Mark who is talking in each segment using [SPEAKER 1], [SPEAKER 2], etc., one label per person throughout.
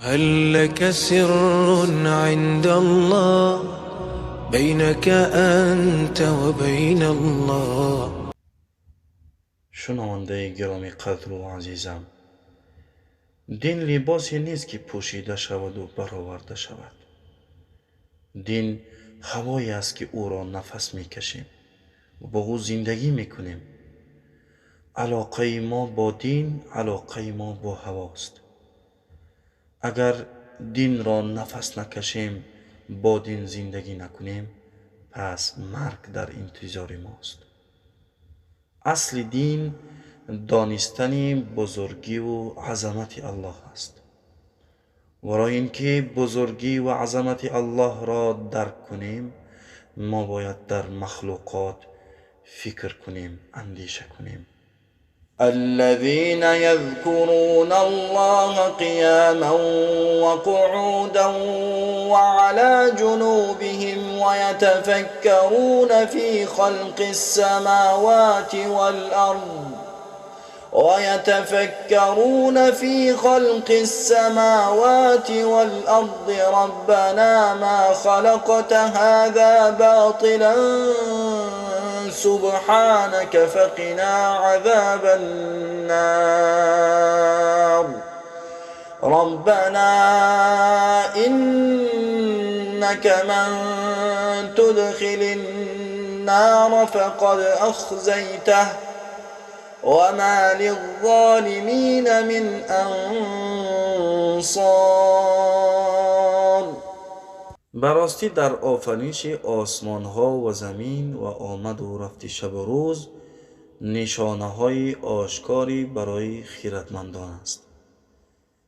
[SPEAKER 1] هل لك سر عند الله بينك أنت وبين الله؟
[SPEAKER 2] شنونده گرامی قدر و عزیزم، دین لباسی نیست که پوشیده شود و برآورده شود. دین هوایی است که او را نفس میکشیم و با او زندگی میکنیم. علاقه ما با دین علاقه ما با هواست. اگر دین را نفس نکشیم، با دین زندگی نکنیم، پس مرگ در انتظار ماست. اصل دین دانستن بزرگی و عظمت الله است. برای اینکه بزرگی و عظمت الله را درک کنیم، ما باید در مخلوقات فکر کنیم، اندیشه کنیم. الذين يذكرون الله قياما وقعودا وعلى جنوبهم ويتفكرون في خلق السماوات والأرض ربنا ما خلقت هذا باطلا سبحانك فقنا عذاب النار ربنا إنك من تدخل النار فقد أخزيته وما للظالمين من أنصار. براستی در آفرینش آسمان ها و زمین و آمد و رفت شب و روز نشانه های آشکاری برای خیرتمندان است.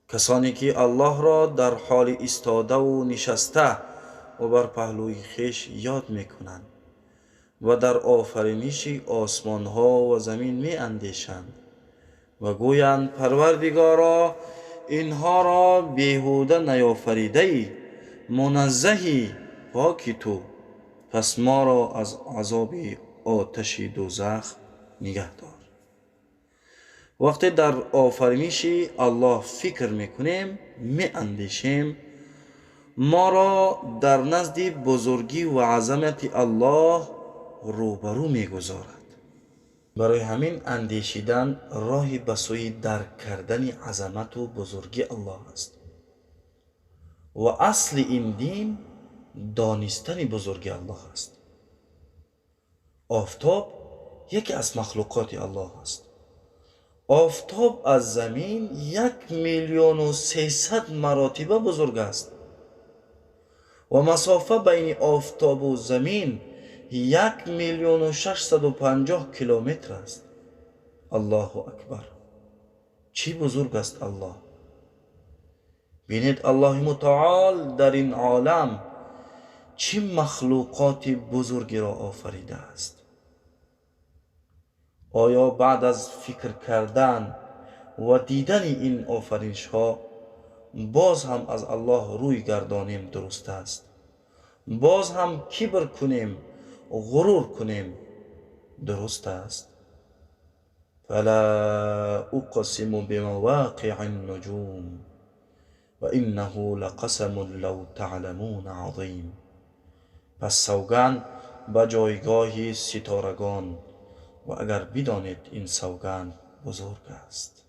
[SPEAKER 2] کسانی که الله را در حال ایستاده و نشسته و بر پهلوی خویش یاد میکنند و در آفرینش آسمان ها و زمین می اندیشند و گویند پروردگارا اینها را بیهوده نیافریده ای، منزهی، پاکی تو، پس ما را از عذاب آتش دوزخ نگه دار. وقتی در آفرینش الله فکر میکنیم، می اندیشیم، ما را در نزد بزرگی و عظمت الله روبرو میگذارد. برای همین اندیشیدن راهی به سوی درک کردن عظمت و بزرگی الله است. و اصل این دین دانستن بزرگی الله است. آفتاب یکی از مخلوقات الله است. آفتاب از زمین 1,300,000 مراتبه بزرگ است و مسافه بین آفتاب و زمین 1,650,000 کیلومتر است. الله اکبر، چی بزرگ است الله! بینید الله متعال در این عالم چه مخلوقات بزرگی را آفریده است. آیا بعد از فکر کردن و دیدن این آفرینش ها باز هم از الله روی گردانیم درست است؟ باز هم کبر کنیم، غرور کنیم درست است؟ فلا اقسم بمواقع النجوم و انه لقسم لو تعلمون عظیم. پس سوگند به جایگاه ستارگان و اگر بدانید این سوگند بزرگ است.